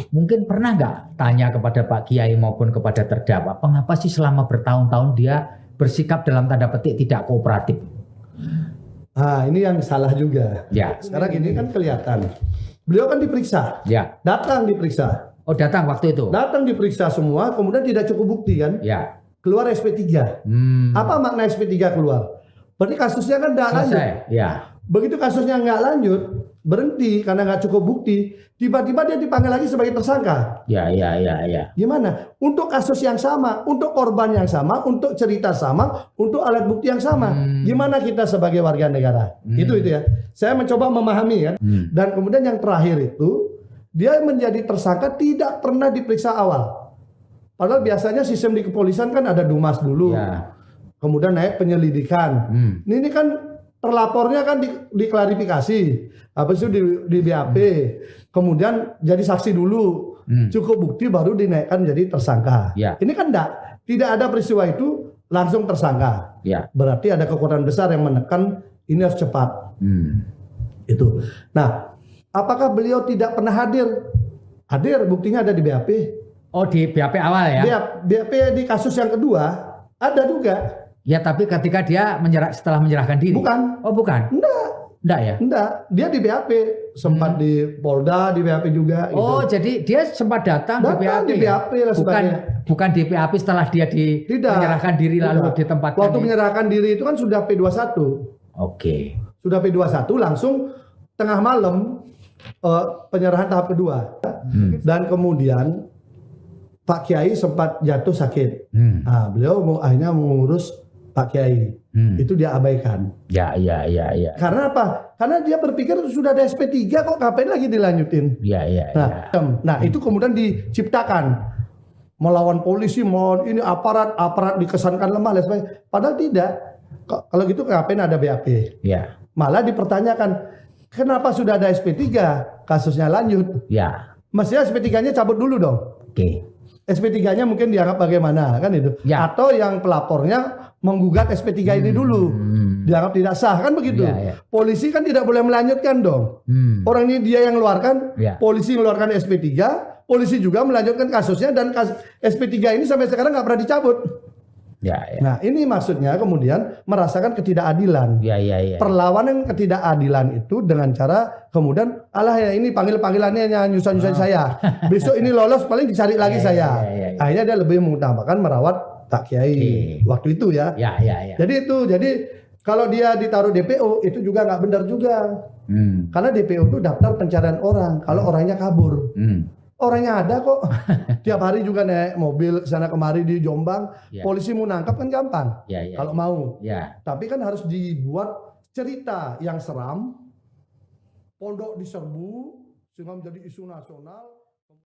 Mungkin pernah nggak tanya kepada Pak Kiai maupun kepada terdakwa, mengapa sih selama bertahun-tahun dia bersikap dalam tanda petik tidak kooperatif? Nah, ini yang salah juga. Ya. Sekarang ini kan kelihatan. Beliau kan diperiksa. Ya. Datang diperiksa. Oh, datang waktu itu. Datang diperiksa semua, kemudian tidak cukup bukti kan? Ya. Keluar SP3. Apa makna SP3 keluar? Berarti kasusnya kan tidak lanjut. Ya. Begitu kasusnya nggak lanjut, berhenti karena nggak cukup bukti, tiba-tiba dia dipanggil lagi sebagai tersangka. Ya. Gimana? Untuk kasus yang sama, untuk korban yang sama, untuk cerita sama, untuk alat bukti yang sama. Gimana kita sebagai warga negara? Itu ya. Saya mencoba memahami kan. Dan kemudian yang terakhir itu, dia menjadi tersangka tidak pernah diperiksa awal. Padahal biasanya sistem di kepolisian kan ada dumas dulu. Ya. Kemudian naik penyelidikan. Ini kan terlapornya kan diklarifikasi, habis itu di BAP, kemudian jadi saksi dulu, cukup bukti baru dinaikkan jadi tersangka. Ya. Ini kan tidak ada peristiwa itu langsung tersangka. Ya. Berarti ada kekuatan besar yang menekan ini harus cepat. Itu. Nah, apakah beliau tidak pernah hadir? Hadir, buktinya ada di BAP. Oh, di BAP awal ya? BAP di kasus yang kedua ada juga. Ya, tapi ketika dia setelah menyerahkan diri. Bukan. Oh, bukan. Enggak ya? Enggak, dia di BAP, sempat di Polda, di BAP juga. Oh, gitu. jadi dia sempat datang di BAP. Di BAP lah bukan di BAP setelah dia menyerahkan diri lalu ditempatkan. Waktu menyerahkan diri itu kan sudah P21. Oke. Sudah P21 langsung tengah malam penyerahan tahap kedua. Dan kemudian Pak Kiai sempat jatuh sakit. Nah, beliau akhirnya mengurus Pak Kiai. Itu dia abaikan. Ya. Karena apa? Karena dia berpikir sudah ada SP3 kok ngapain lagi dilanjutin. Ya. Nah, itu kemudian diciptakan melawan polisi, mau ini aparat dikesankan lemah dan sebagainya. Padahal tidak. Kalau gitu ngapain ada BAP? Ya. Malah dipertanyakan, kenapa sudah ada SP3? Kasusnya lanjut. Ya. Mestinya SP3-nya cabut dulu dong. Oke. SP3-nya mungkin dianggap bagaimana kan itu. Ya. Atau yang pelapornya menggugat SP3 ini dulu. Dianggap tidak sah kan begitu. Ya. Polisi kan tidak boleh melanjutkan dong. Orang ini dia yang mengeluarkan, polisi mengeluarkan SP3, polisi juga melanjutkan kasusnya dan SP3 ini sampai sekarang nggak pernah dicabut. Ya. Nah, ini maksudnya kemudian merasakan ketidakadilan. Ya. Perlawanan ketidakadilan itu dengan cara kemudian ya ini panggilannya nyusahin saya. Besok ini lolos paling dicari lagi saya. Akhirnya dia lebih mengutamakan merawat Pak Kiai waktu itu ya. Ya. Jadi kalau dia ditaruh DPO itu juga nggak benar juga. Karena DPO itu daftar pencarian orang. Kalau orangnya kabur. Orangnya ada kok. Tiap hari juga naik mobil sana kemari di Jombang. Polisi mau nangkap kan gampang. Kalau mau. Tapi kan harus dibuat cerita yang seram. Pondok diserbu sehingga menjadi isu nasional.